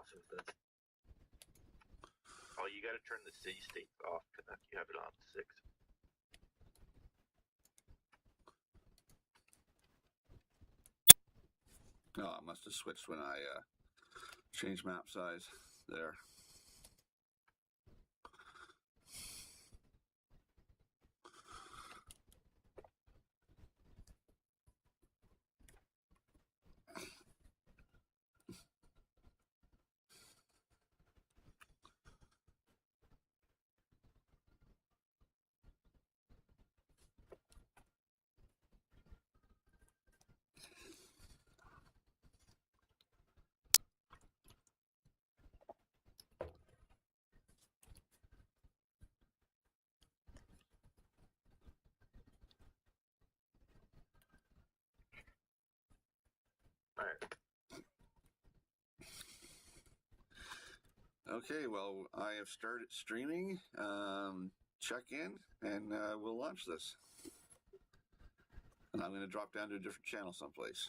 awesome is this? Oh, you gotta turn the city states off, because you have it on 6. Oh, I must have switched when I changed map size there. Okay, well, I have started streaming. Check in, and we'll launch this. And I'm going to drop down to a different channel someplace.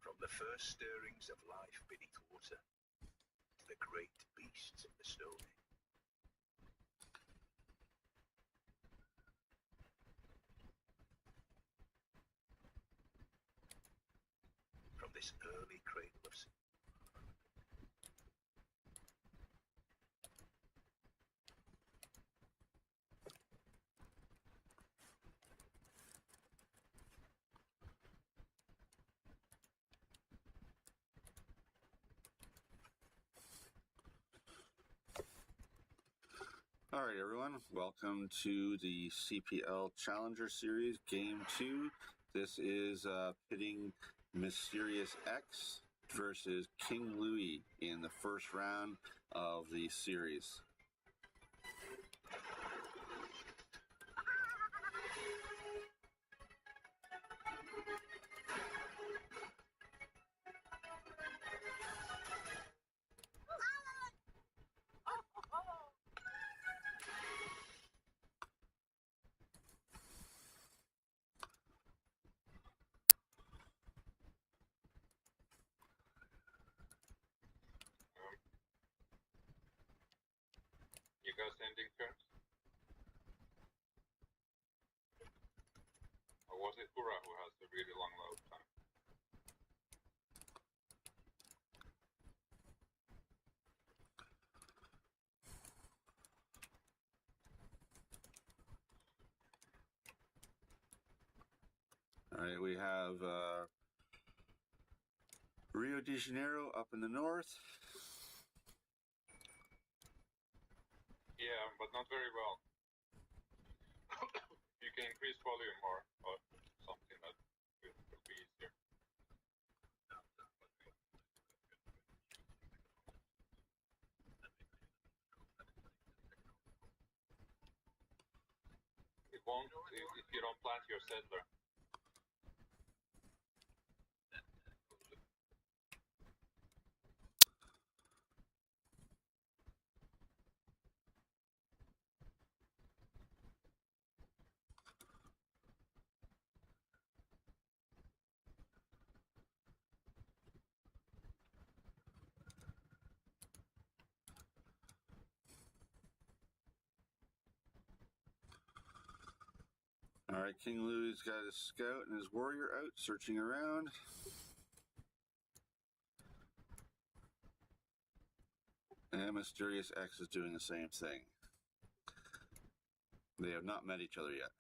From the first stirrings of life beneath water to the great beasts of the stone. From this early cradle of sin. All right, everyone. Welcome to the CPL Challenger Series, Game 2. This is pitting MysteriousX versus KingLewie in the first round of the series. You guys ending turns? Or was it Hura who has the really long load time? All right, we have Rio de Janeiro up in the north. Yeah, but not very well. You can increase volume or something that will be easier. It won't if you don't plant your settler. All right, KingLewie's got his scout and his warrior out, searching around. And MysteriousX is doing the same thing. They have not met each other yet.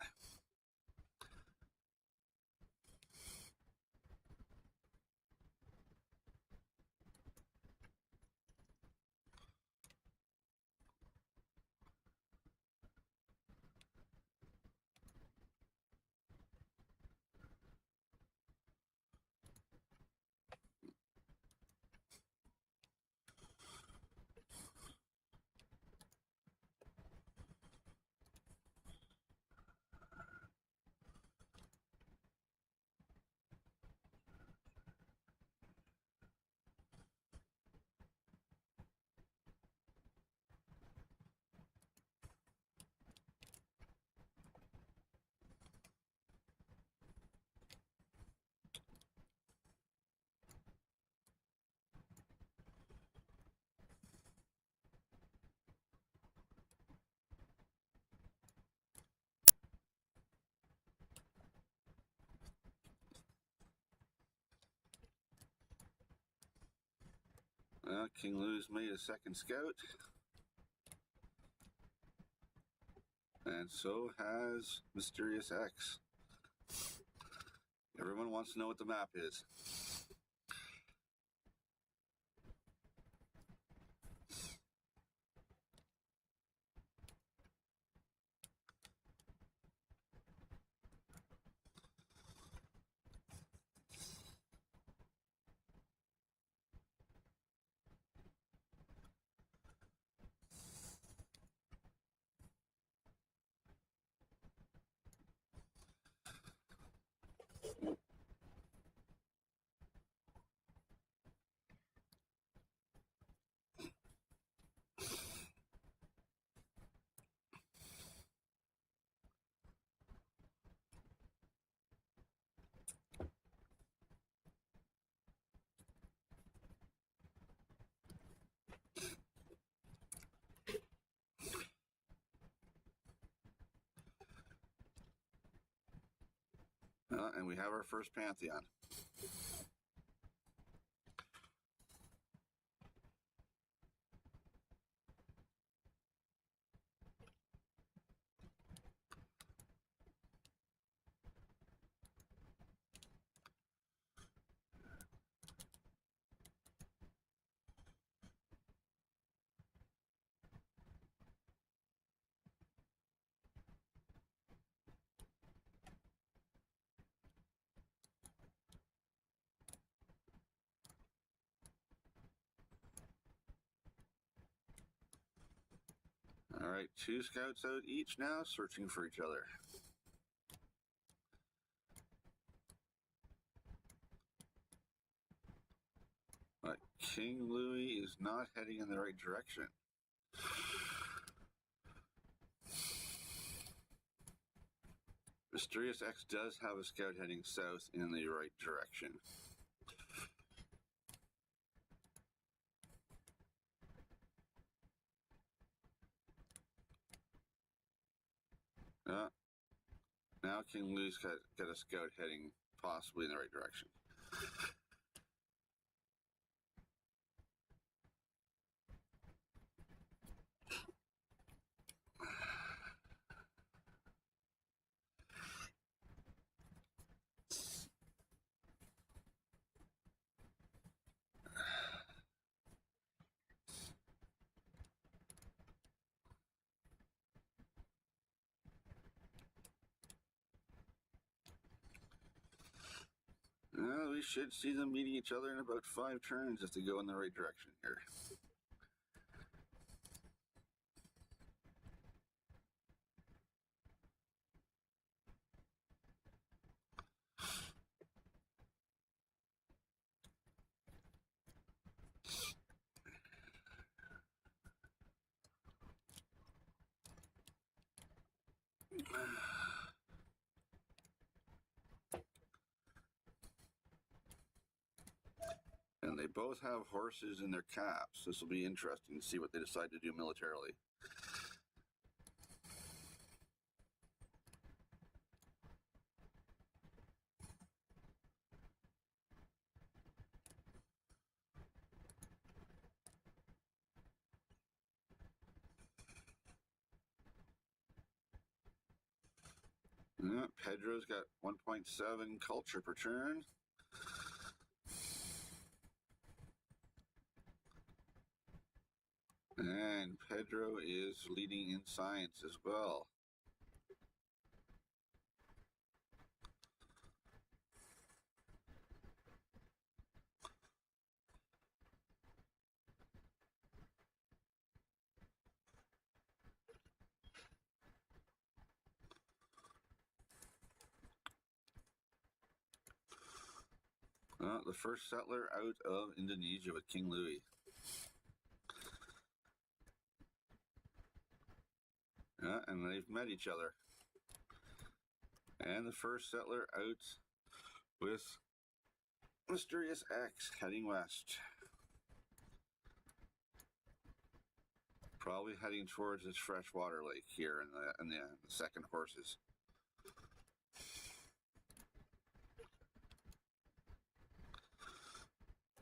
King Louie's made a second scout. And so has MysteriousX. Everyone wants to know what the map is. And we have our first Pantheon. All right, 2 scouts out each now, searching for each other. But King Louie is not heading in the right direction. MysteriousX does have a scout heading south in the right direction. Now King Louie's got a scout heading possibly in the right direction. We should see them meeting each other in about 5 turns if they go in the right direction here. And they both have horses in their caps. This will be interesting to see what they decide to do militarily. Pedro's got 1.7 culture per turn. And Pedro is leading in science as well. The first settler out of Indonesia with King Louie. And they've met each other. And the first settler out with MysteriousX heading west. Probably heading towards this freshwater lake here in the second horses.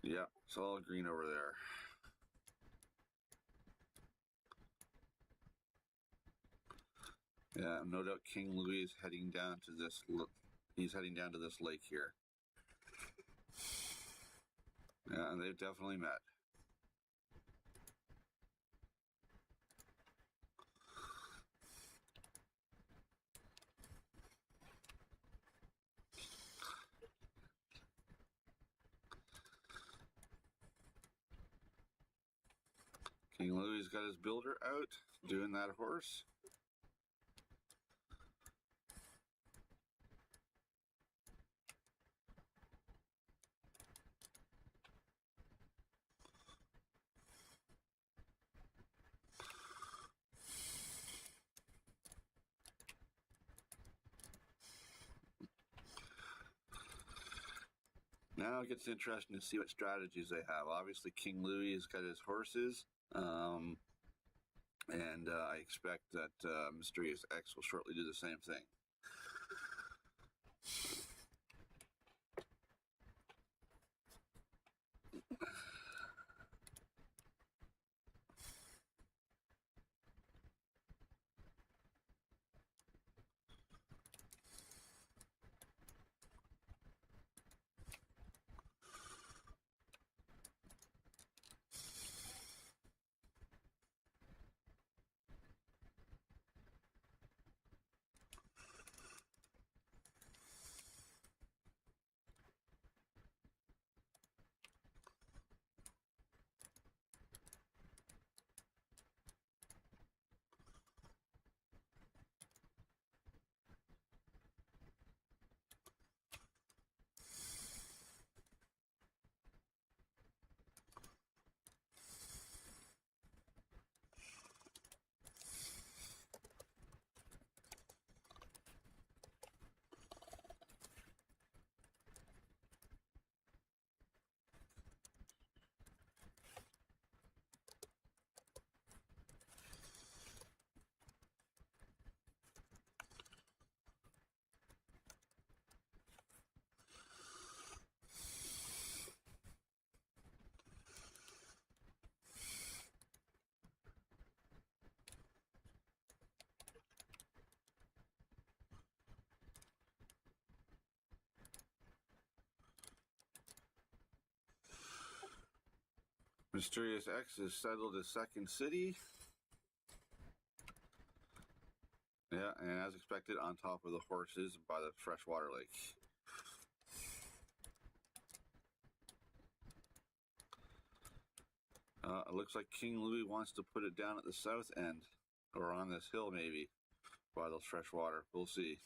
Yeah, it's all green over there. Yeah, no doubt King Louis is heading down to this. He's heading down to this lake here. Yeah, and they've definitely met. King Louis got his builder out, doing that horse. Now it gets interesting to see what strategies they have. Obviously, King Louis has got his horses, and I expect that MysteriousX will shortly do the same thing. MysteriousX has settled his second city. Yeah, and as expected, on top of the horses by the freshwater lake. It looks like King Louis wants to put it down at the south end, or on this hill maybe, by those freshwater. We'll see.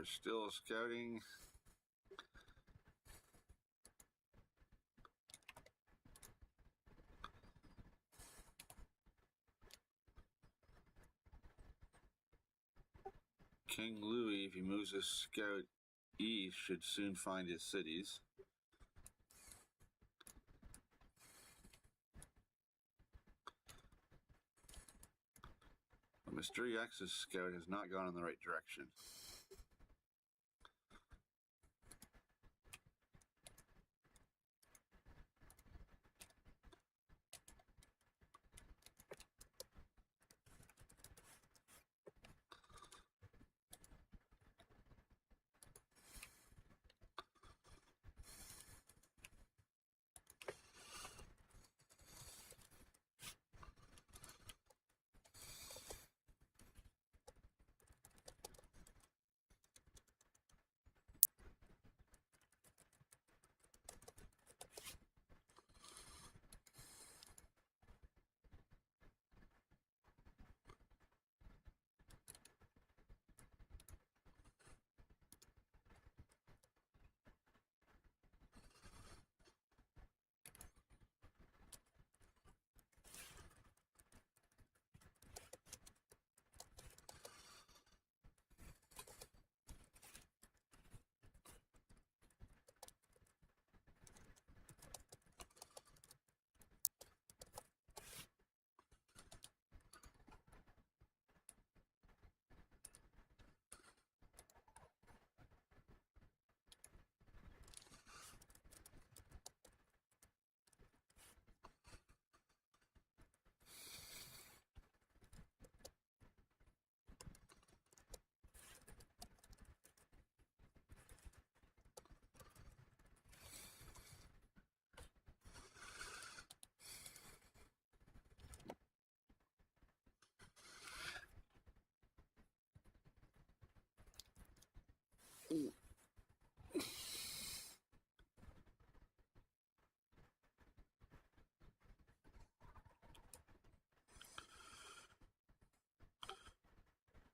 still scouting. King Louis, if he moves his scout east, should soon find his cities. But MysteriousX's scout has not gone in the right direction.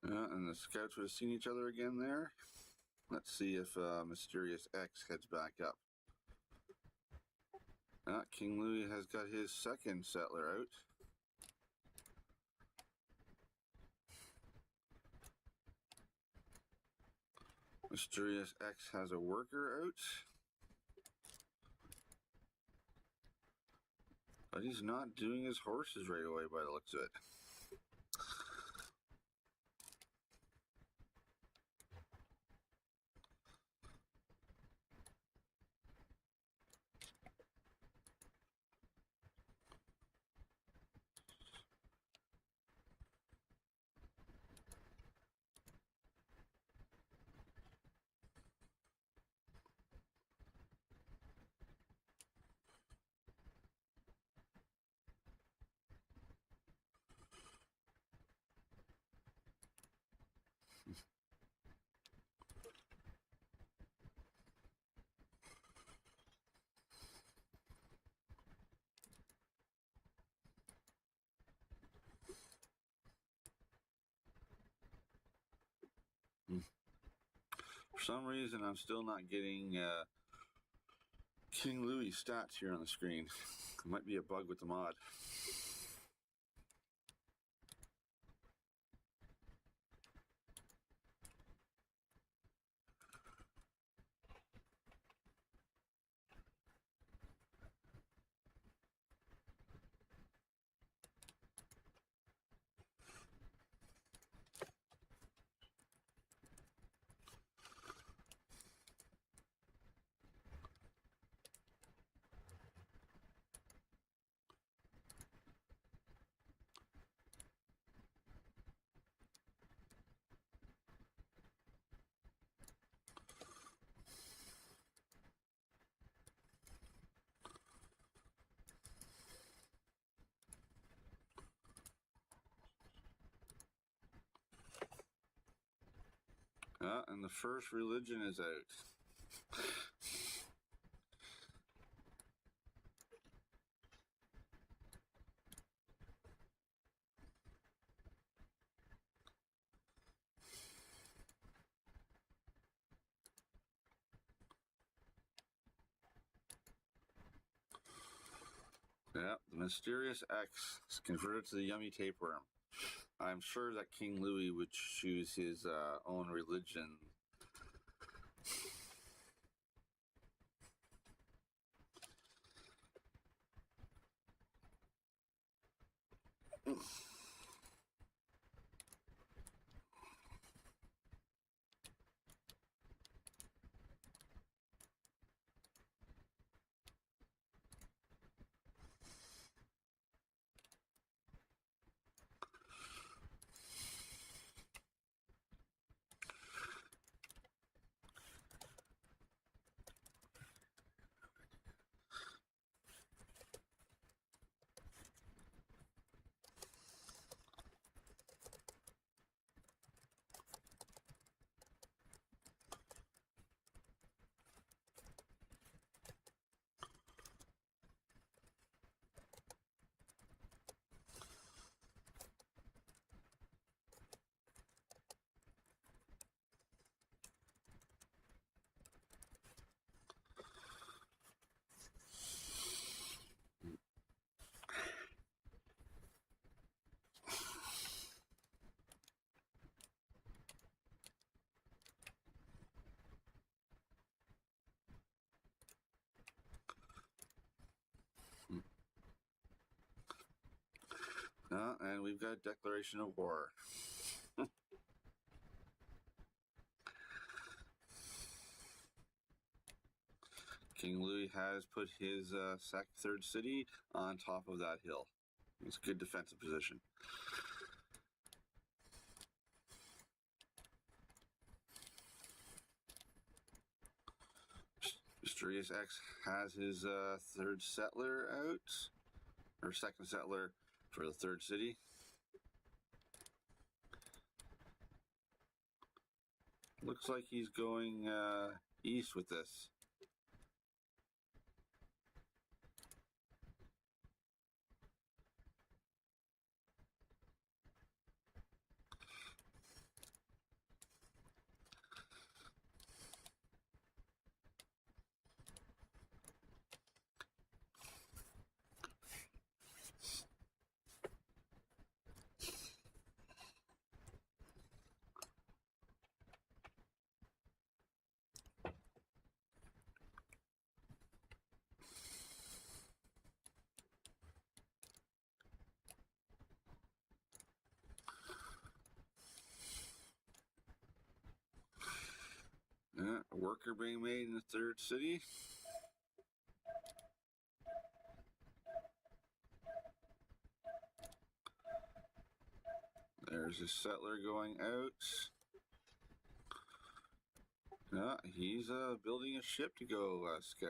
And the scouts would have seen each other again there. Let's see if MysteriousX heads back up. King Louis has got his second settler out. MysteriousX has a worker out. But he's not doing his horses right away by the looks of it. For some reason, I'm still not getting King Louis stats here on the screen. It might be a bug with the mod. And the first religion is out. Mysterious X is converted to the yummy tapeworm. I'm sure that King Louis would choose his own religion. And we've got a declaration of war. King Louis has put his third city on top of that hill. It's a good defensive position. Mysterious X has his third settler out, or second settler for the third city. Looks like he's going east with this. A worker being made in the third city. There's a settler going out. He's building a ship to go scout.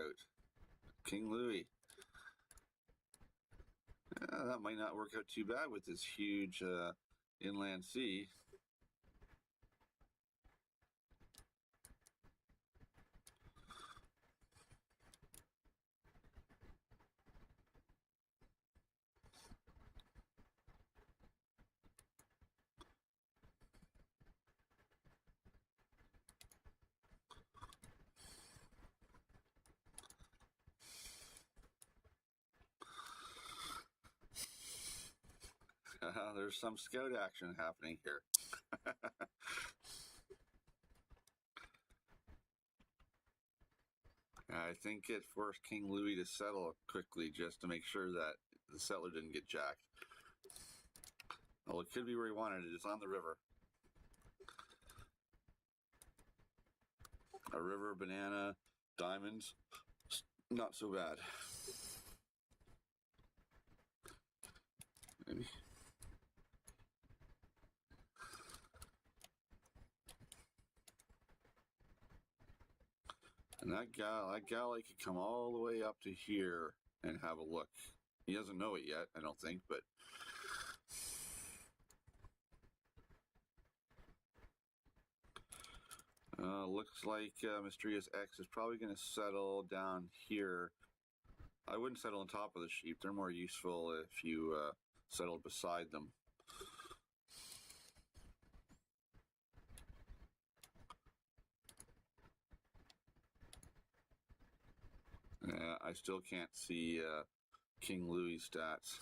King Louis. That might not work out too bad with this huge inland sea. There's some scout action happening here. I think it forced King Louis to settle quickly just to make sure that the settler didn't get jacked. Well, it could be where he wanted it. It's on the river. A river, banana, diamonds. Not so bad. Maybe. And that galley could come all the way up to here and have a look. He doesn't know it yet, I don't think, but looks like Mysterious X is probably going to settle down here. I wouldn't settle on top of the sheep. They're more useful if you settle beside them. I still can't see King Louis stats.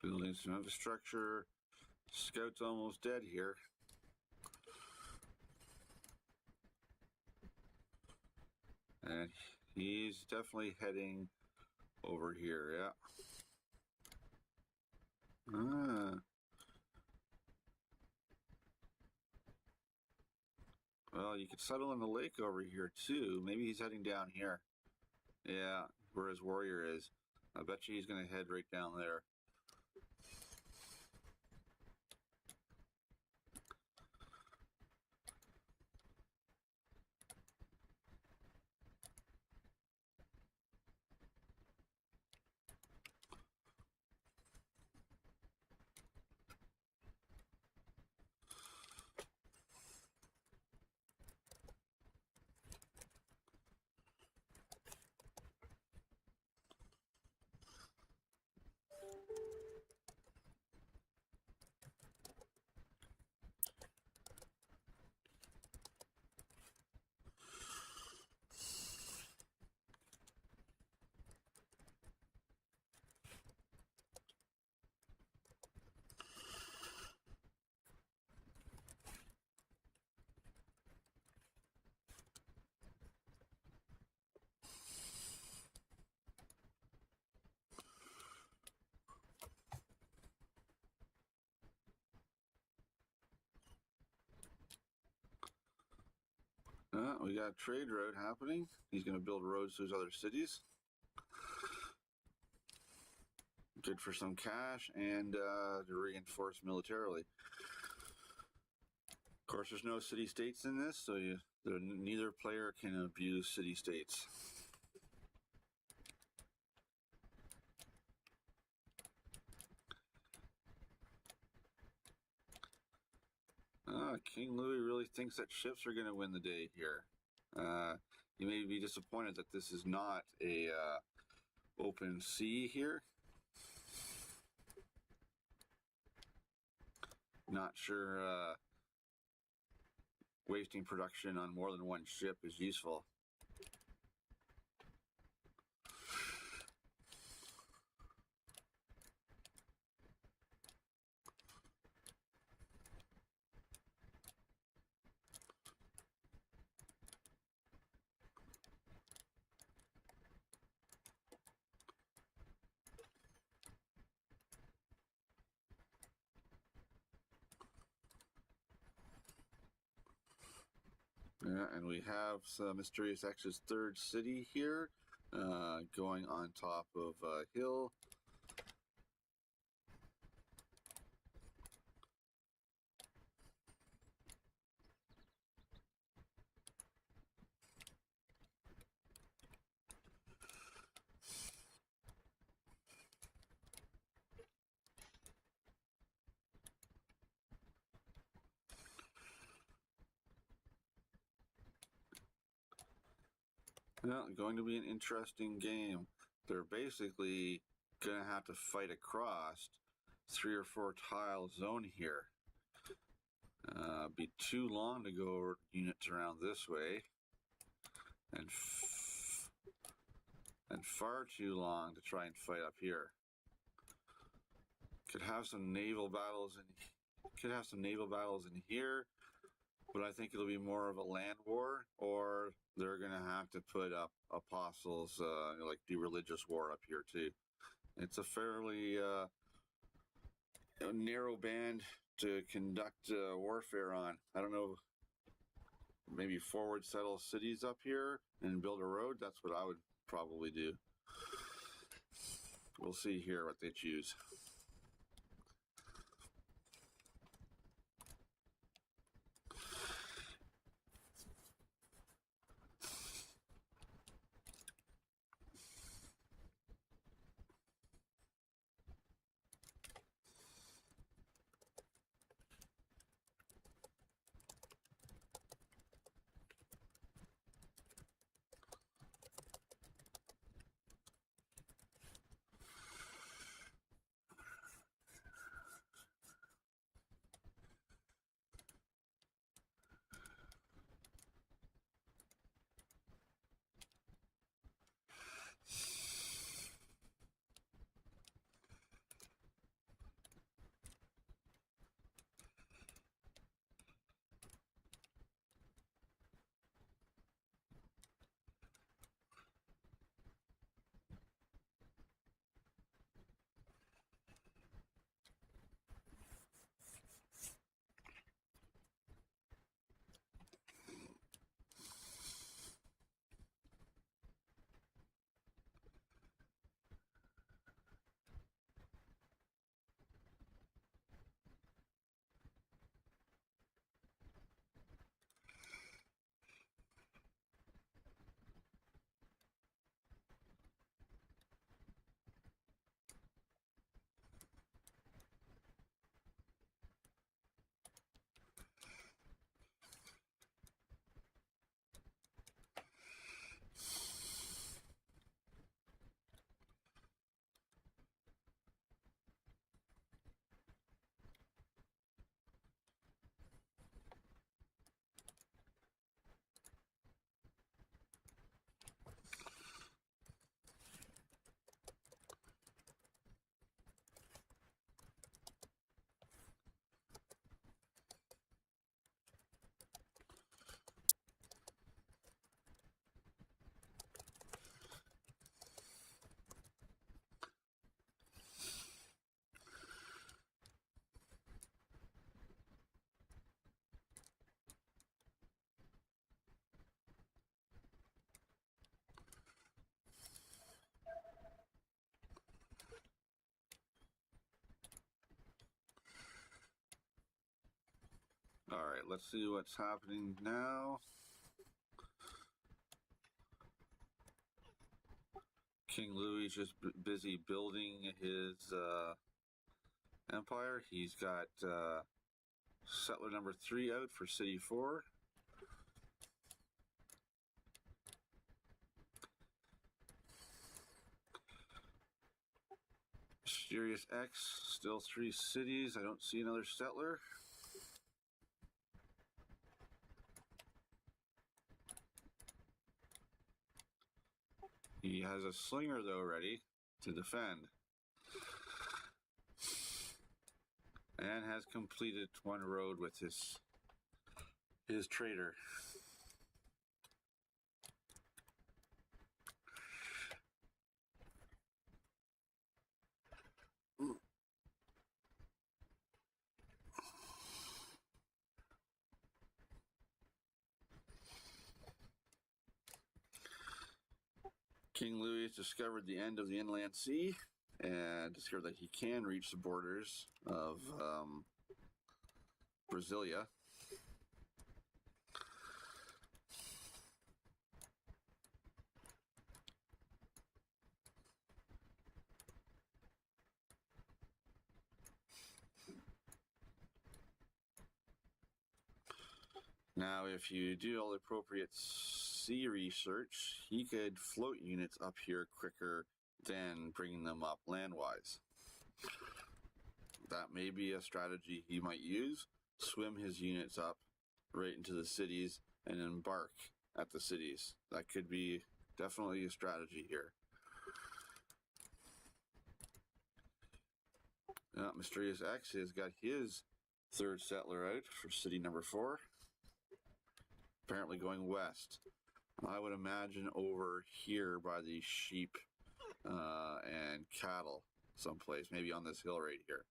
Building some infrastructure. Scout's almost dead here. And he's definitely heading over here, yeah. Well, you could settle in the lake over here too. Maybe he's heading down here. Yeah, where his warrior is. I bet you he's going to head right down there. We got a trade road happening. He's going to build roads to his other cities. Good for some cash and to reinforce militarily. Of course, there's no city-states in this, so neither player can abuse city-states. King Louis really thinks that ships are going to win the day here. You may be disappointed that this is not a open sea here. Not sure wasting production on more than one ship is useful. Yeah, and we have MysteriousX's third city here, going on top of a hill. Yeah, going to be an interesting game. They're basically going to have to fight across 3 or 4 tile zone here. Be too long to go units around this way, and far too long to try and fight up here. Could have some naval battles in here, but I think it'll be more of a land war, or they're going to have to put up apostles, like do religious war up here too. It's a fairly narrow band to conduct warfare on. I don't know. maybe forward settle cities up here and build a road. That's what I would probably do. We'll see here what they choose. All right, let's see what's happening now. King Louis is just busy building his empire. He's got settler number 3 out for city 4. MysteriousX, still 3 cities. I don't see another settler. He has a slinger, though, ready to defend. And has completed 1 road with his trader. King Louis has discovered the end of the inland sea and discovered that he can reach the borders of Brasilia. Now, if you do all the appropriate sea research, he could float units up here quicker than bringing them up landwise. That may be a strategy he might use. Swim his units up right into the cities and embark at the cities. That could be definitely a strategy here. MysteriousX has got his 3rd settler out for city number 4. Apparently going west. I would imagine over here by the sheep and cattle someplace, maybe on this hill right here.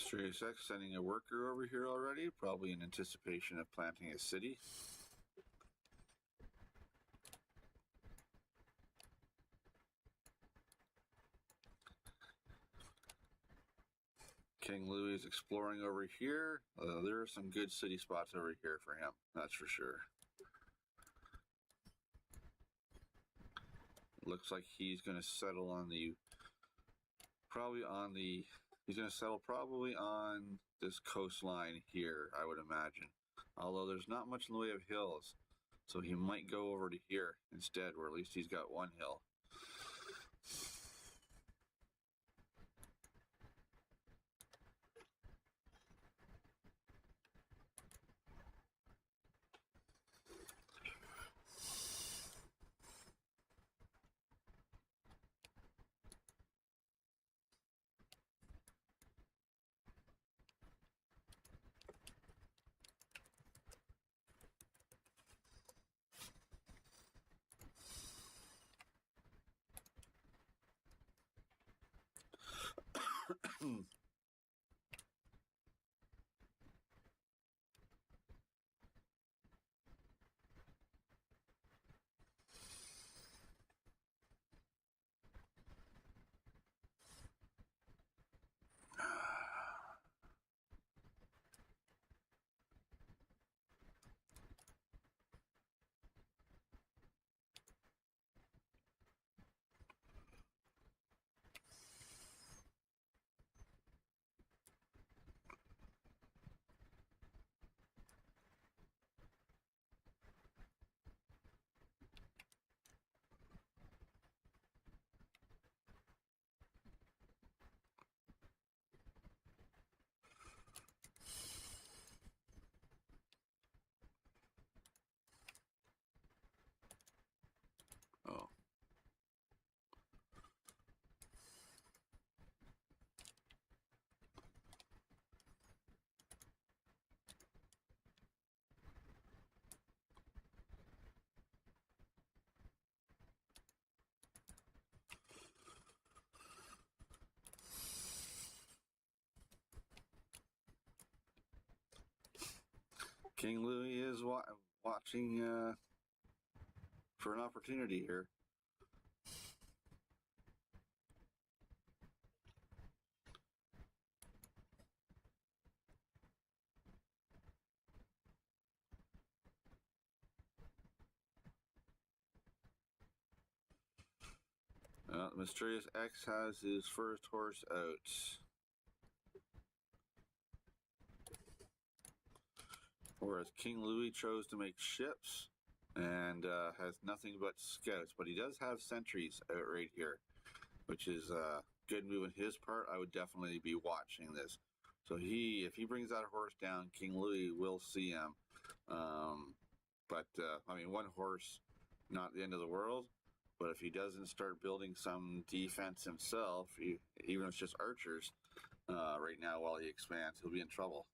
MysteriousX sending a worker over here already, probably in anticipation of planting a city. KingLewie is exploring over here. There are some good city spots over here for him, that's for sure. Looks like he's going to settle on he's going to settle probably on this coastline here, I would imagine. Although there's not much in the way of hills, so he might go over to here instead, where at least he's got one hill. Oh. KingLewie is watching for an opportunity here. MysteriousX has his first horse out. Whereas KingLewie chose to make ships and has nothing but scouts, but he does have sentries out right here, which is a good move on his part. I would definitely be watching this. So if he brings that horse down, KingLewie will see him. I mean, one horse, not the end of the world. But if he doesn't start building some defense himself, even if it's just archers, right now while he expands, he'll be in trouble.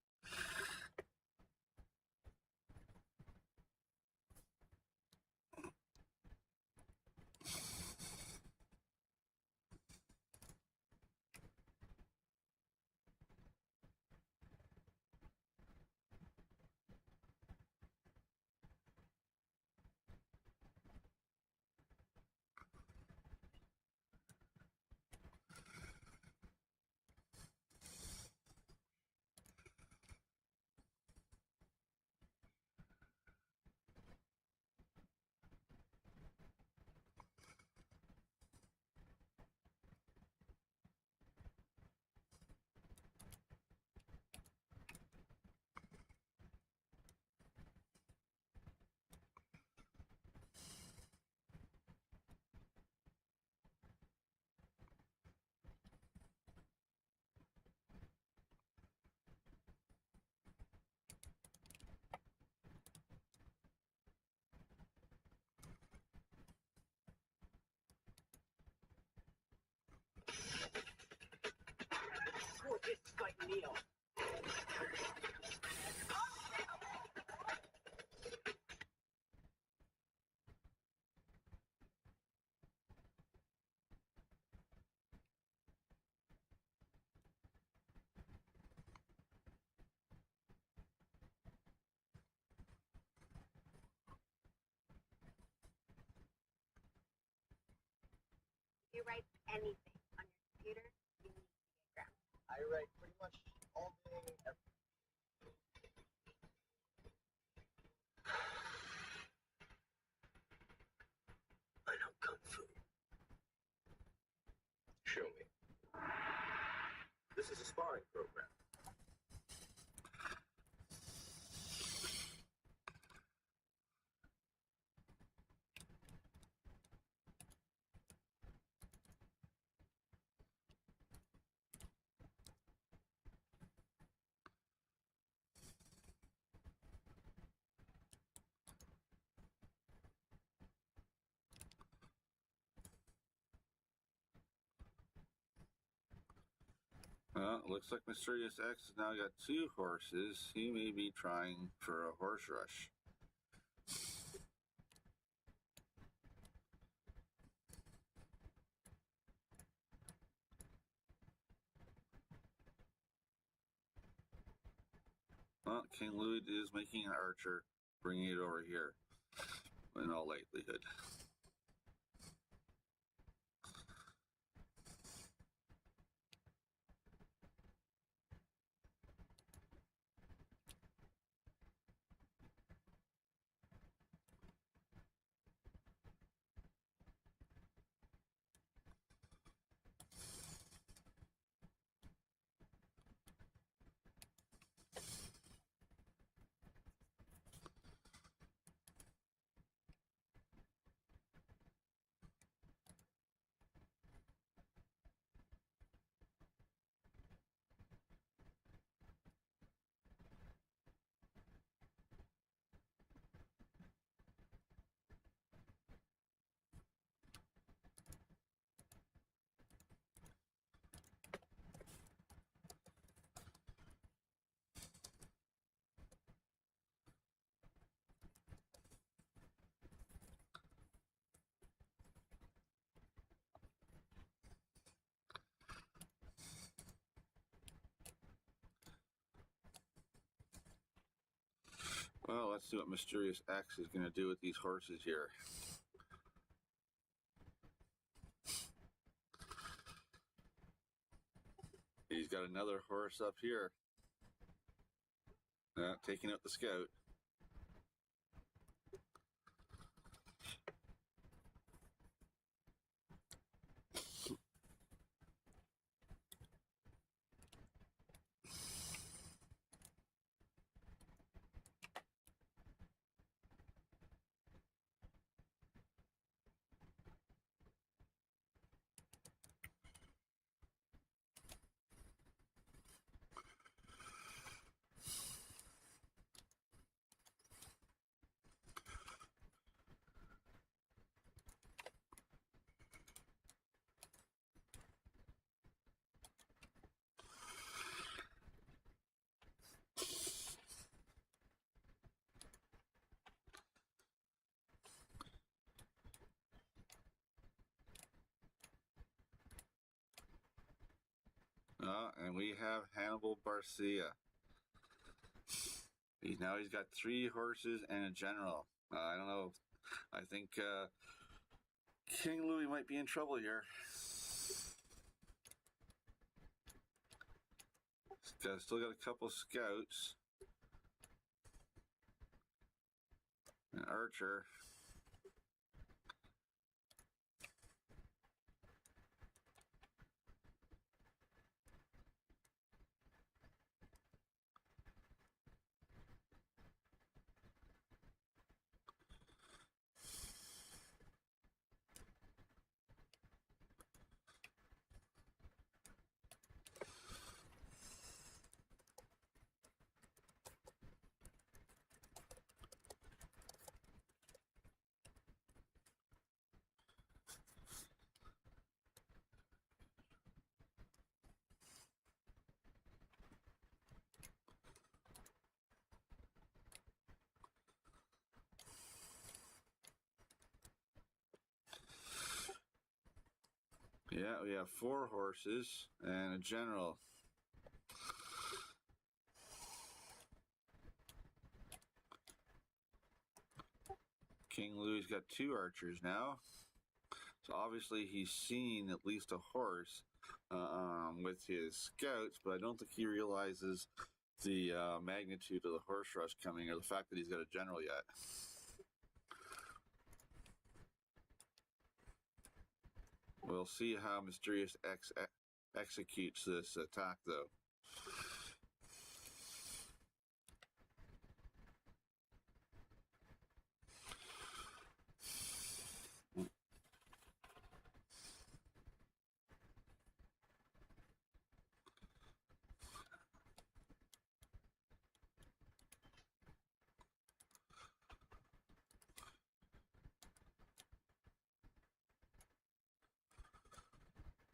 write anything on your computer, you need to get graphics. I write pretty much all day, every I know Kung Fu. Show me. This is a sparring program. Looks like Mysterious X has now got 2 horses. He may be trying for a horse rush. Well, KingLewie is making an archer, bringing it over here, in all likelihood. Well, let's see what Mysterious X is going to do with these horses here. He's got another horse up here. Taking out the scout. And we have Hannibal Barcia. He's got 3 horses and a general. I don't know. I think KingLewie might be in trouble here. Still got a couple scouts. An archer. Yeah, we have 4 horses and a general. KingLewie's got 2 archers now. So obviously he's seen at least a horse with his scouts, but I don't think he realizes the magnitude of the horse rush coming, or the fact that he's got a general yet. We'll see how Mysterious X executes this attack, though.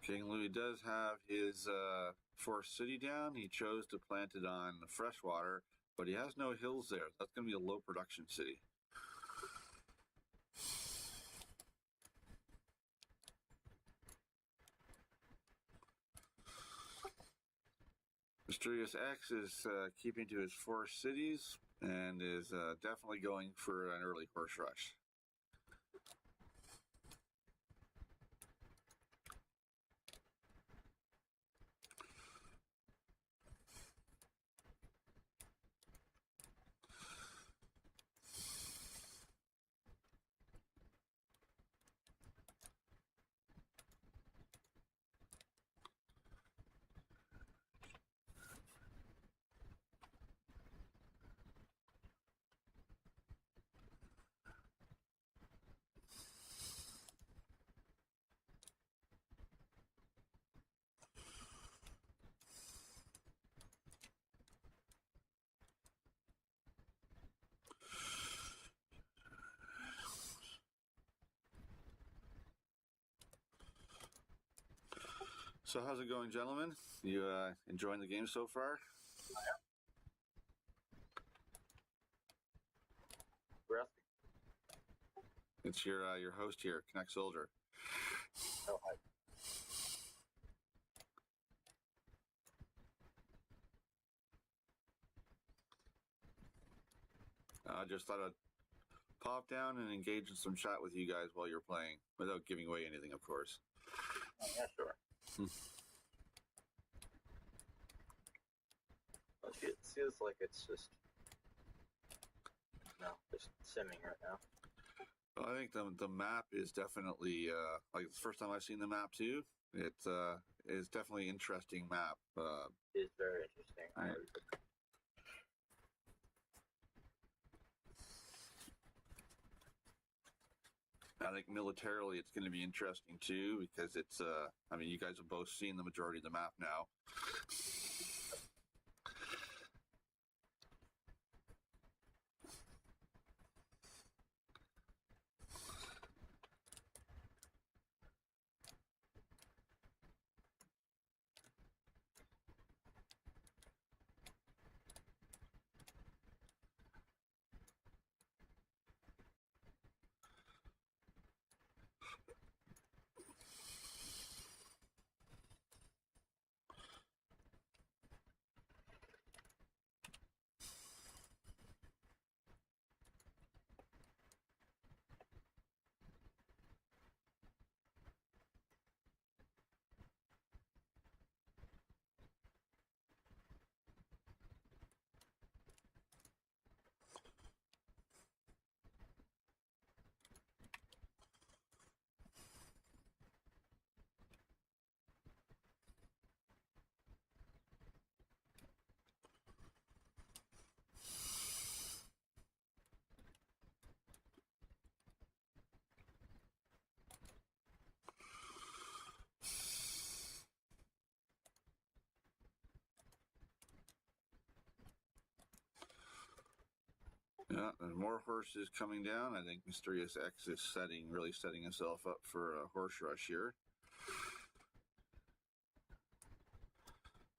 KingLewie does have his forest city down. He chose to plant it on freshwater, but he has no hills there. That's going to be a low production city. Mysterious X is keeping to his forest cities and is definitely going for an early horse rush. So how's it going, gentlemen? You enjoying the game so far? Breath. It's your host here, Connect Soldier. Oh, hi. I just thought I'd pop down and engage in some chat with you guys while you're playing, without giving away anything, of course. Oh, yeah, sure. It feels like it's just simming right now. Well, I think the map is definitely like it's the first time I've seen the map too. It is definitely an interesting map. It is very interesting. Right. I think militarily it's going to be interesting too, because it's I mean, you guys have both seen the majority of the map now. Yeah, there's more horses coming down. I think Mysterious X is really setting himself up for a horse rush here.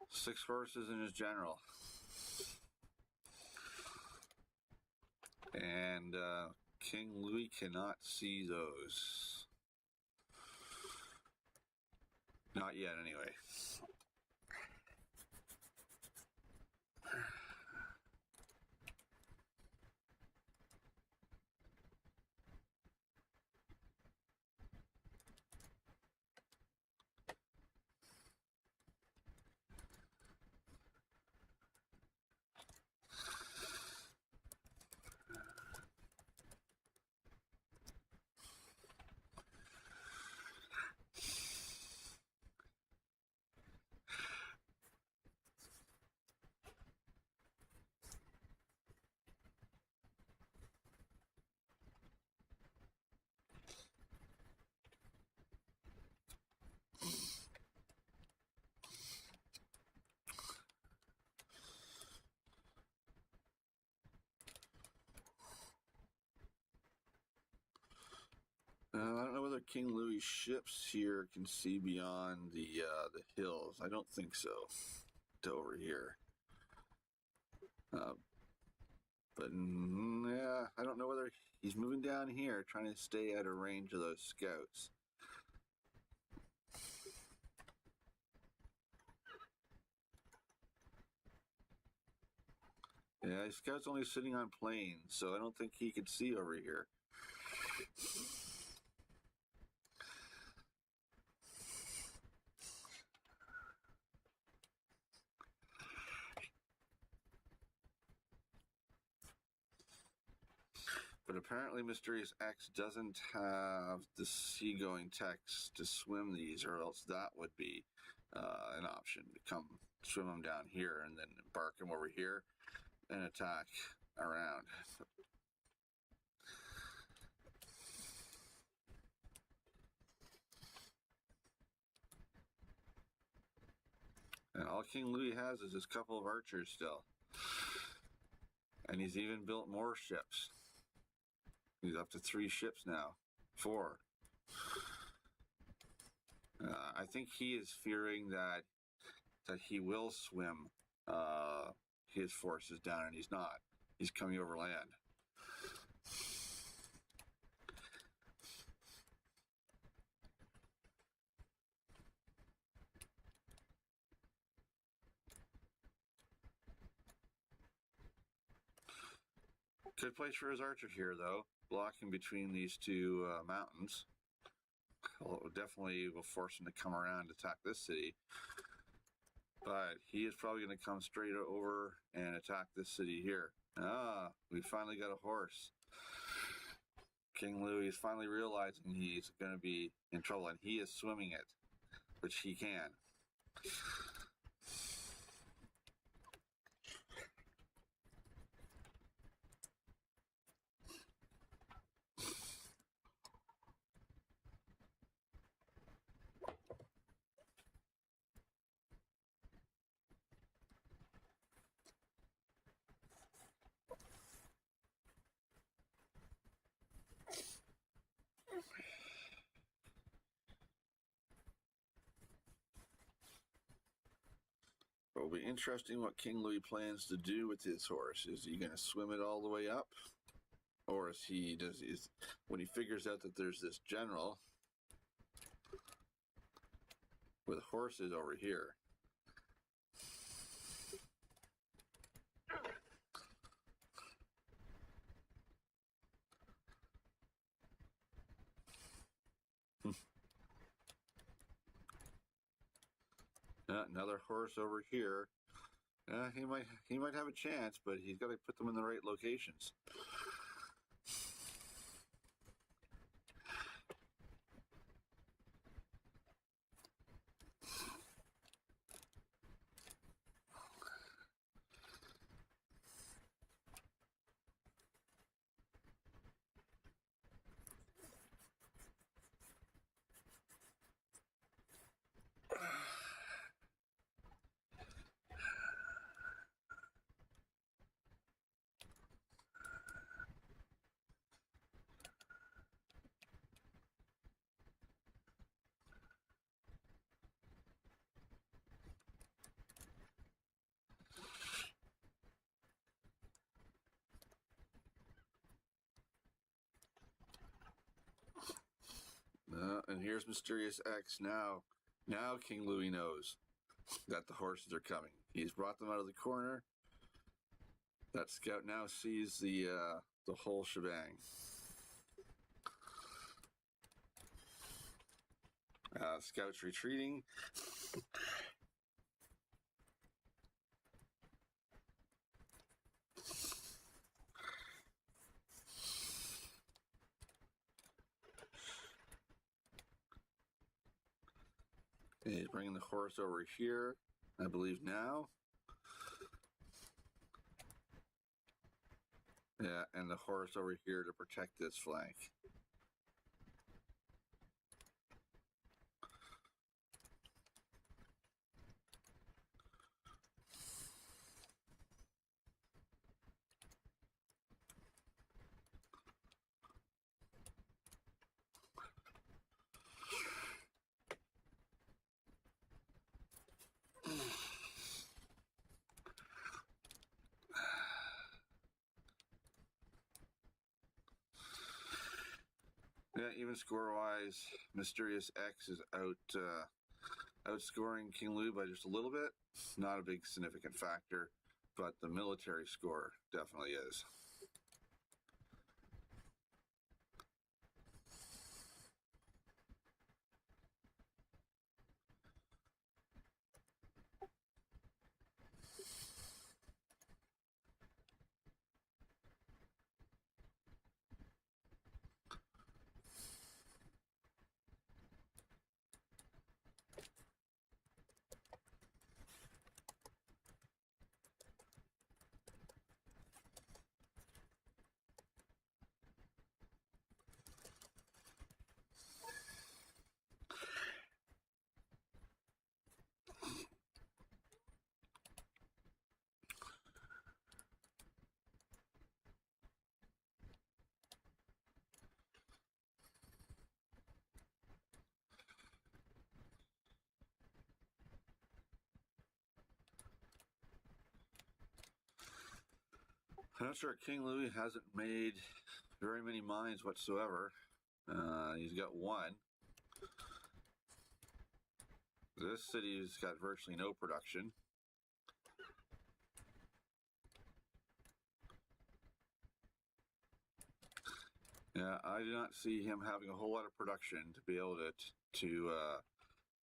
6 horses in his general. And KingLewie cannot see those. Not yet, anyway. whether King Louis' ships here can see beyond the hills. I don't think so. To over here. But yeah, I don't know whether he's moving down here, trying to stay out of range of those scouts. Yeah, his scout's only sitting on plains, so I don't think he could see over here. But apparently Mysterious X doesn't have the seagoing techs to swim these, or else that would be an option to come swim them down here and then embark them over here and attack around. And all King Louis has is this couple of archers still. And he's even built more ships. He's up to 3 ships now. 4. I think he is fearing that he will swim his forces down, and he's not. He's coming over land. Good place for his archer here, though, blocking between these 2 mountains. Well, it definitely will force him to come around to attack this city. But he is probably going to come straight over and attack this city here. Ah, we finally got a horse. King Louis is finally realizing he's going to be in trouble, and he is swimming it, which he can. It will be interesting what King Louis plans to do with his horse. Is he going to swim it all the way up? Or when he figures out that there's this general with horses over here, another horse over here. He might have a chance, but he's got to put them in the right locations. And here's Mysterious X now. Now King Louis knows that the horses are coming. He's brought them out of the corner. That scout now sees the whole shebang. Scout's retreating. He's bringing the horse over here, I believe now. Yeah, and the horse over here to protect this flank. Yeah, even score-wise, Mysterious X is outscoring KingLewie by just a little bit. Not a big significant factor, but the military score definitely is. I'm not sure. KingLewie hasn't made very many mines whatsoever. He's got one. This city's got virtually no production. Yeah, I do not see him having a whole lot of production to be able to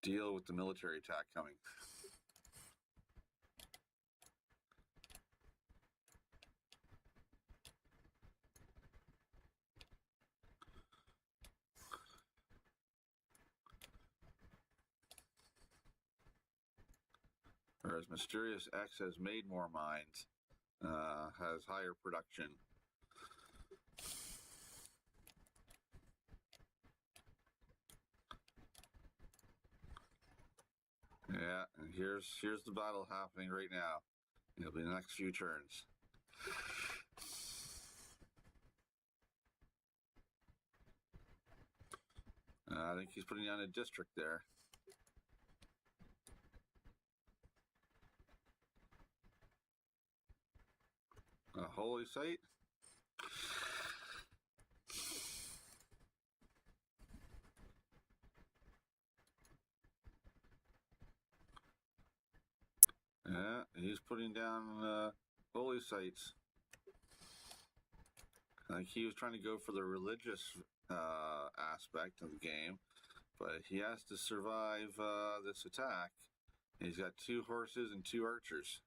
deal with the military attack coming. Whereas Mysterious X has made more mines, has higher production. Yeah, and here's the battle happening right now. It'll be the next few turns. I think he's putting down a district there. A holy site. Yeah, he's putting down holy sites. Like he was trying to go for the religious aspect of the game, but he has to survive this attack. He's got 2 horses and 2 archers.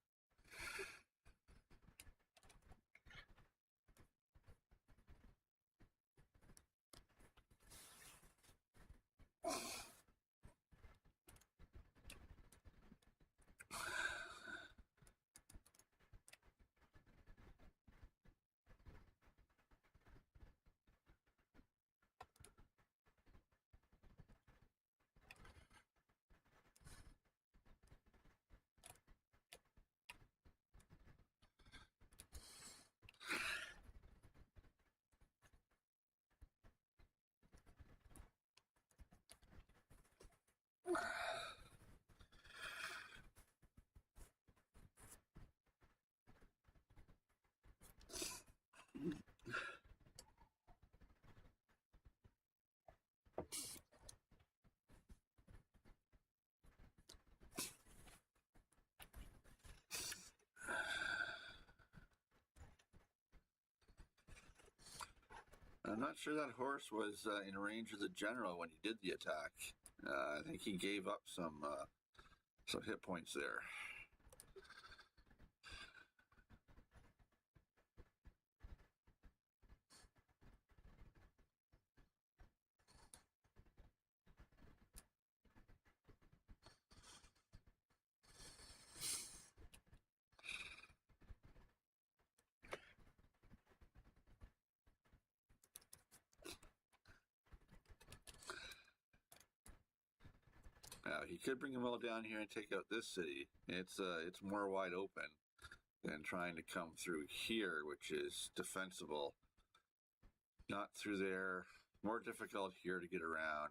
I'm not sure that horse was in range of the general when he did the attack. I think he gave up some hit points there. He could bring them all down here and take out this city. It's more wide open than trying to come through here, which is defensible. Not through there. More difficult here to get around.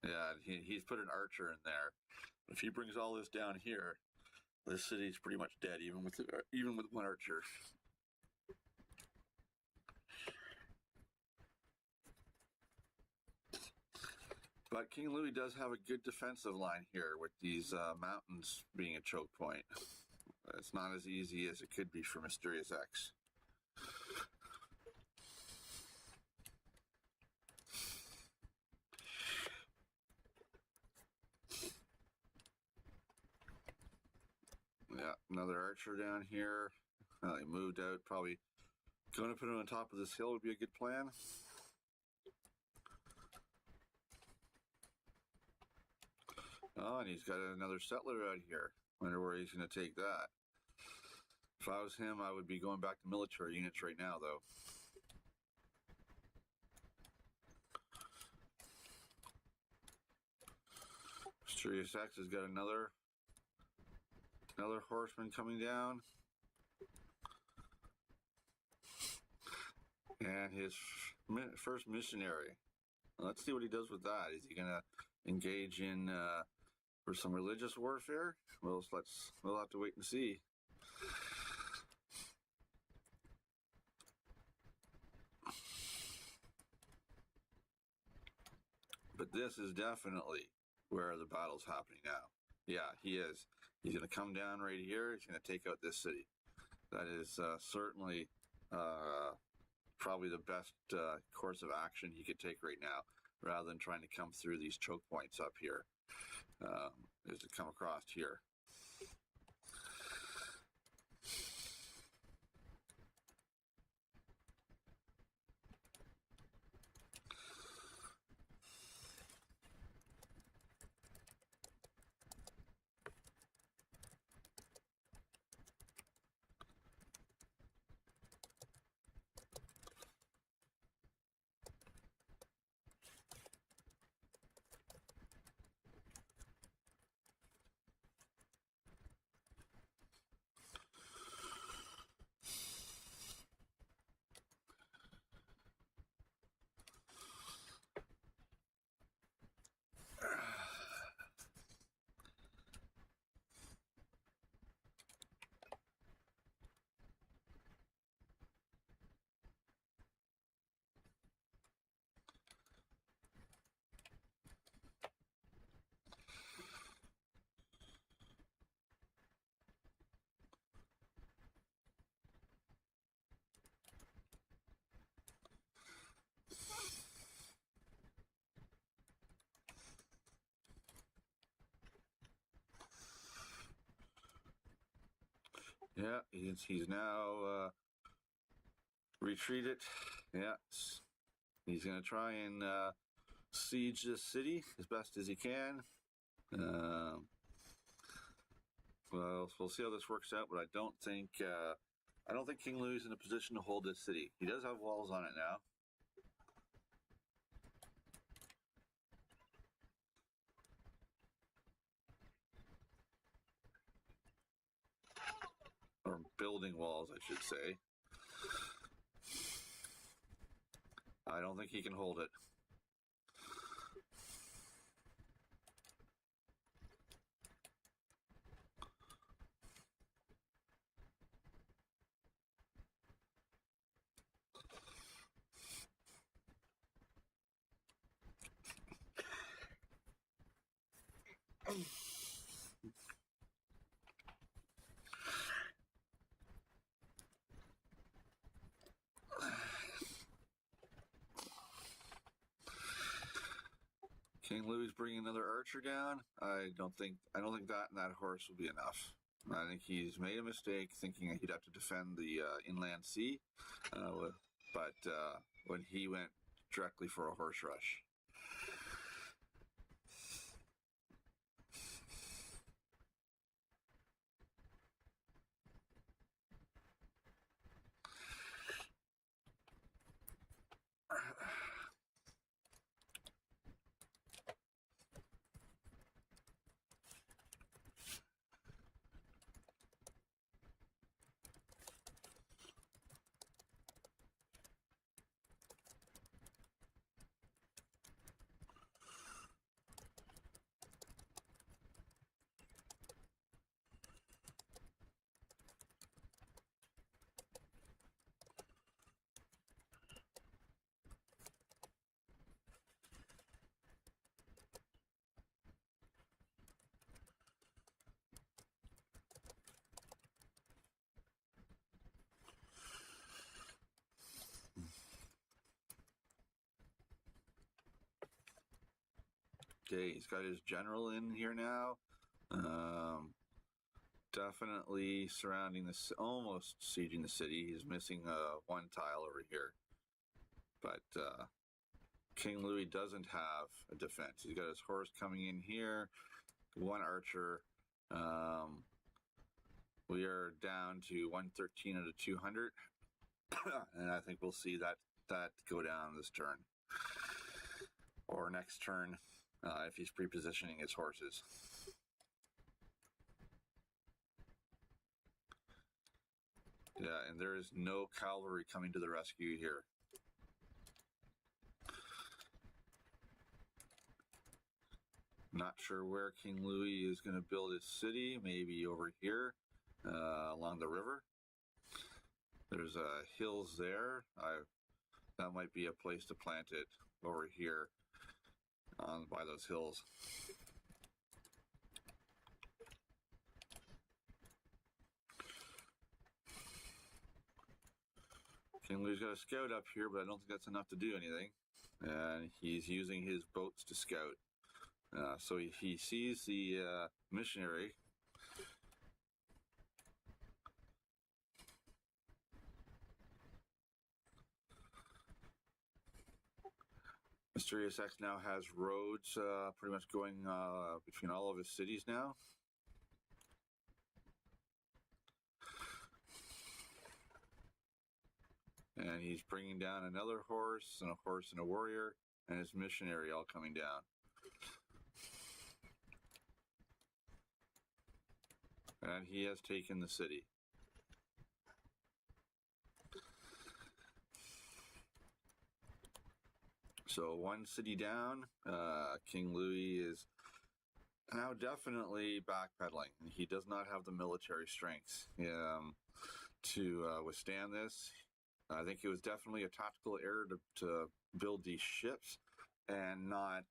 Yeah, he's put an archer in there. If he brings all this down here, this city's pretty much dead, even with one archer. But King Louis does have a good defensive line here with these mountains being a choke point. It's not as easy as it could be for MysteriousX. Yeah, another archer down here. He moved out. Probably going to put him on top of this hill would be a good plan. Oh, and he's got another settler out here. Wonder where he's going to take that. If I was him, I would be going back to military units right now, though. MysteriousX has got another horseman coming down. And his first missionary. Let's see what he does with that. Is he going to engage in for some religious warfare? We'll have to wait and see. But this is definitely where the battle's happening now. Yeah, he is. He's going to come down right here. He's going to take out this city. That is certainly probably the best course of action he could take right now, rather than trying to come through these choke points up here, is to come across here. Yeah, he's now retreated. Yeah, he's going to try and siege this city as best as he can. Well, we'll see how this works out, but I don't think King Louis is in a position to hold this city. He does have walls on it now. Or building walls, I should say. I don't think he can hold it. King Louis bringing another archer down. I don't think that and that horse will be enough. I think he's made a mistake thinking he'd have to defend the inland sea, but when he went directly for a horse rush. Okay, he's got his general in here now. Definitely surrounding this, almost sieging the city. He's missing one tile over here. But King Louis doesn't have a defense. He's got his horse coming in here, one archer. We are down to 113 out of 200. And I think we'll see that go down this turn. Or next turn, if he's pre-positioning his horses. Yeah, and there is no cavalry coming to the rescue here. Not sure where King Louis is going to build his city. Maybe over here, along the river. There's hills there. That might be a place to plant it over here by those hills. King Louis's got a scout up here, but I don't think that's enough to do anything. And he's using his boats to scout. So he sees the missionary. MysteriousX now has roads pretty much going between all of his cities now. And he's bringing down another horse and a warrior and his missionary all coming down. And he has taken the city. So one city down. King Louis is now definitely backpedaling. He does not have the military strength to withstand this. I think it was definitely a tactical error to build these ships and not,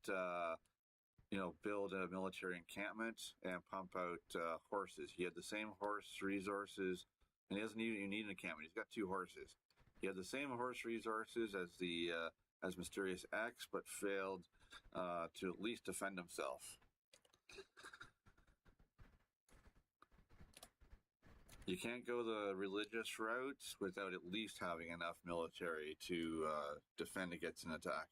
build a military encampment and pump out horses. He had the same horse resources, and he doesn't even need an encampment. He's got 2 horses. He had the same horse resources as MysteriousX, but failed to at least defend himself. You can't go the religious route without at least having enough military to defend against an attack.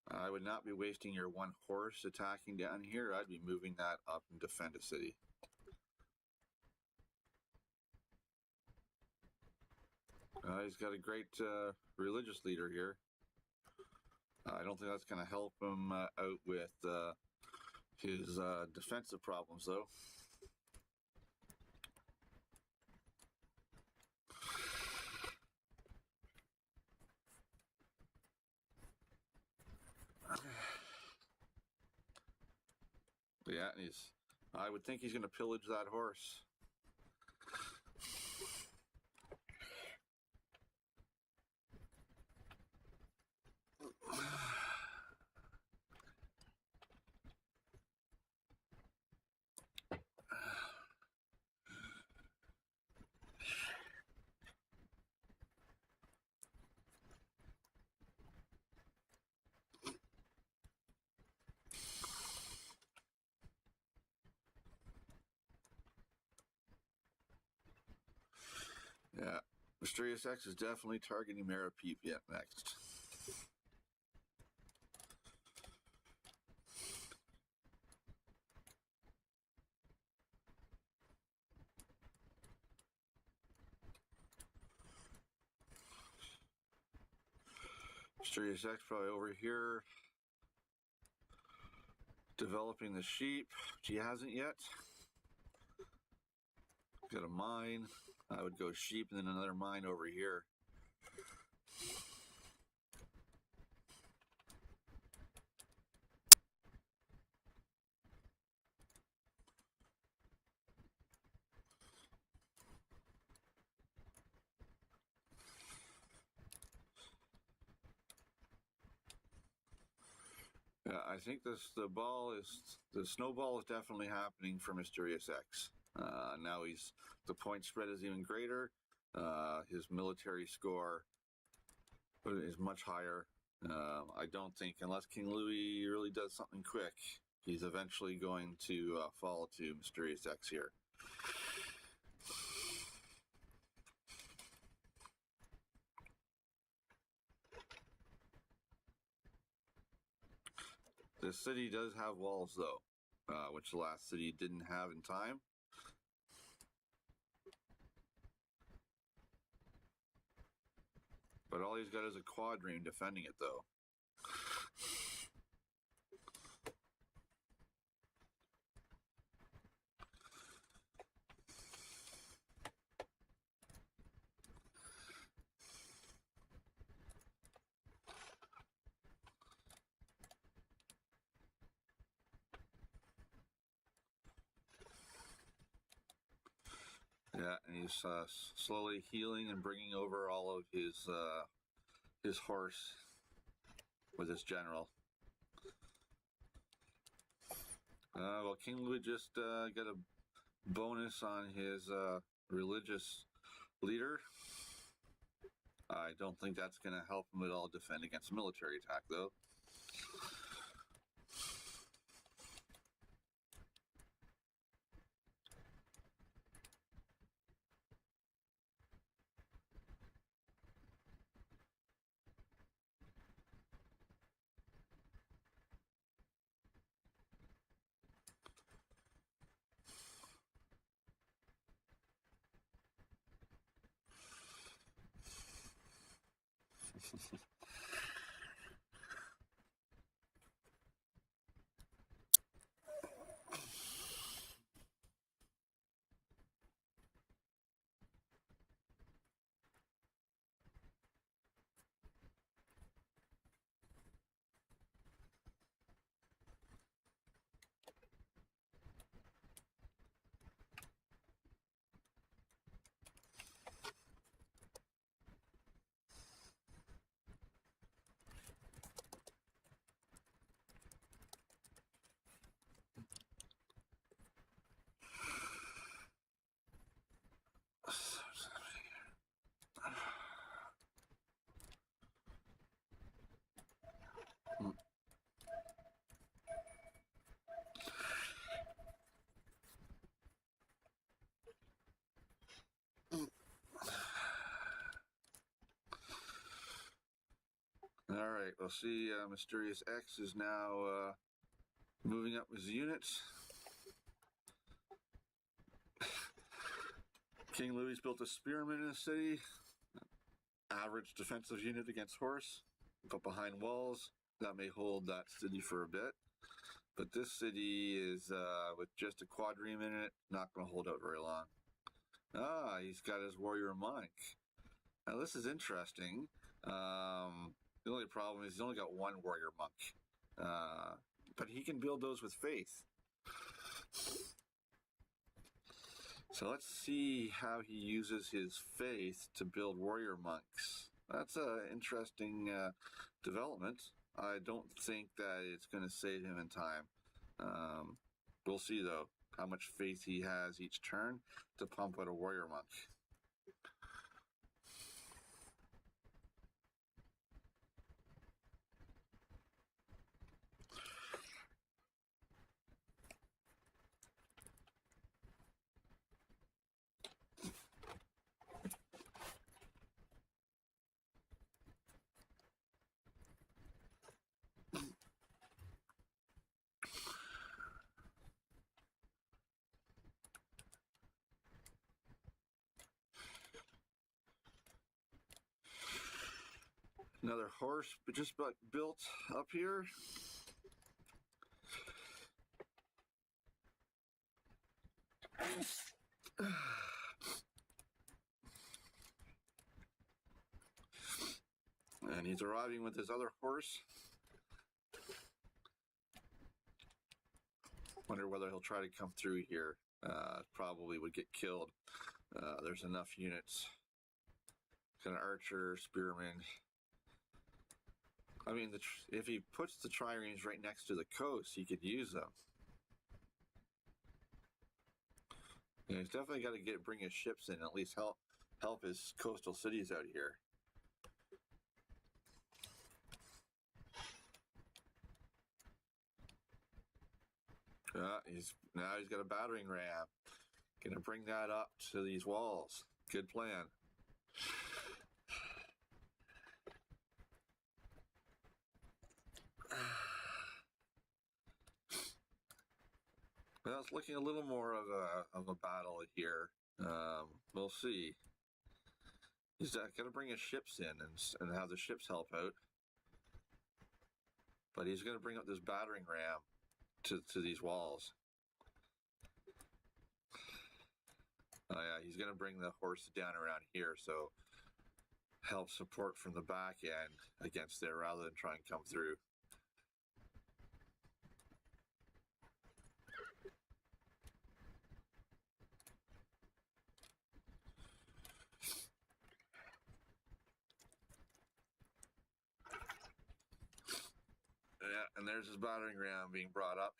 I would not be wasting your one horse attacking down here. I'd be moving that up and defend a city. He's got a great religious leader here. I don't think that's going to help him out with his defensive problems, though. Yeah, I would think he's going to pillage that horse. Yeah, MysteriousX is definitely targeting Marapeep yet next. MysteriousX probably over here developing the sheep, which he hasn't yet. Got a mine. I would go sheep and then another mine over here. I think the snowball is definitely happening for MysteriousX. Now the point spread is even greater. His military score is much higher. I don't think, unless KingLewie really does something quick, he's eventually going to fall to MysteriousX here. This city does have walls, though, which the last city didn't have in time. But all he's got is a quadrime defending it, though. Yeah, and he's slowly healing and bringing over all of his horse with his general. Well, KingLewie just got a bonus on his religious leader. I don't think that's going to help him at all defend against a military attack, though. All right, we'll see. MysteriousX is now moving up his units. KingLewie's built a spearman in the city. Average defensive unit against horse. But behind walls, that may hold that city for a bit. But this city is, with just a quadrime in it, not going to hold out very long. Ah, he's got his warrior monk. Now this is interesting. The only problem is he's only got one warrior monk. But he can build those with faith. So let's see how he uses his faith to build warrior monks. That's an interesting development. I don't think that it's going to save him in time. We'll see, though, how much faith he has each turn to pump out a warrior monk. Another horse just built up here. And he's arriving with his other horse. Wonder whether he'll try to come through here. Probably would get killed. There's enough units. Got an archer, spearman. I mean, if he puts the triremes right next to the coast, he could use them. Yeah, he's definitely got to bring his ships in, at least help his coastal cities out here. He's got a battering ram. Gonna bring that up to these walls. Good plan. Well, it's looking a little more of a battle here. We'll see. He's got to bring his ships in and have the ships help out. But he's going to bring up this battering ram to these walls. Oh yeah, he's going to bring the horse down around here, so help support from the back end against there rather than try and come through. Yeah, and there's his battering ram being brought up.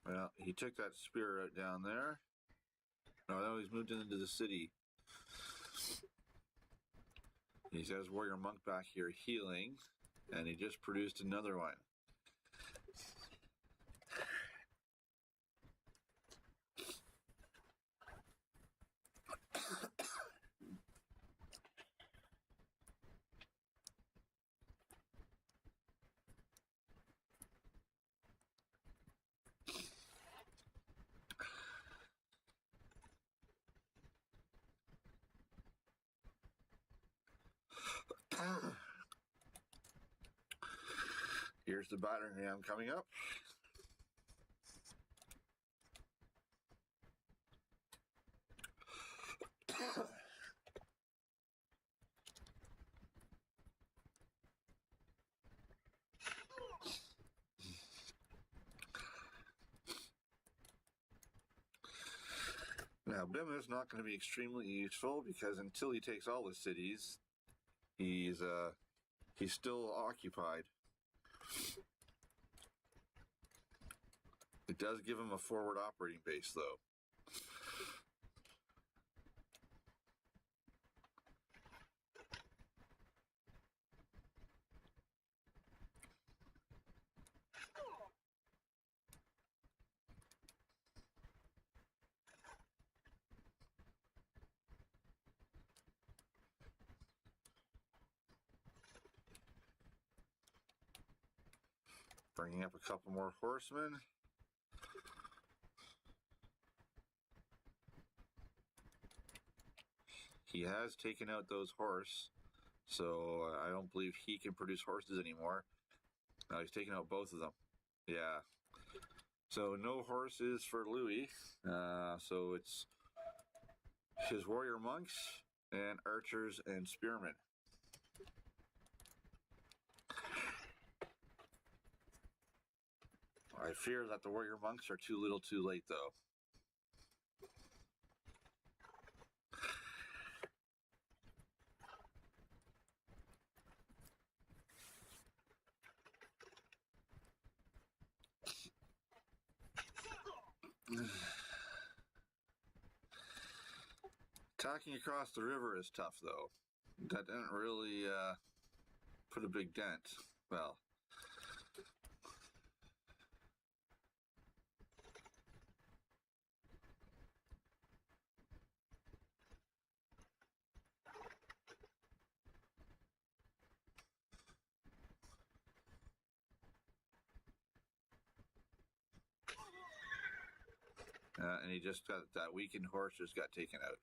Well, he took that spear out down there. No, he's moved into the city. He's got his warrior monk back here healing, and he just produced another one. Here's the battering ram coming up. Now, Bim is not going to be extremely useful because until he takes all the cities, he's still occupied. It does give him a forward operating base, though. Bringing up a couple more horsemen. He has taken out those horse, so I don't believe he can produce horses anymore. Now he's taken out both of them. Yeah. So no horses for Louis. So it's his warrior monks and archers and spearmen. I fear that the warrior monks are too little too late, though. Attacking across the river is tough, though. That didn't really put a big dent. Well, and he just got that weakened horse just got taken out.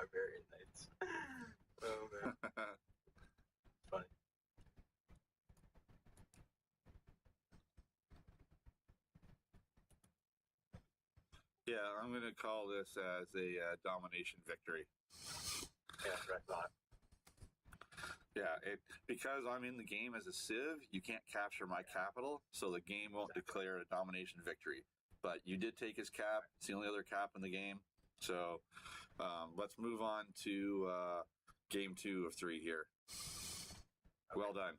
Barbarian Knights. Oh man, funny. Yeah, I'm going to call this as a domination victory. Yeah, that's what I thought. Yeah, because I'm in the game as a civ, you can't capture my capital, so the game won't declare a domination victory. But you did take his cap. It's the only other cap in the game. So let's move on to game 2 of 3 here. Well done.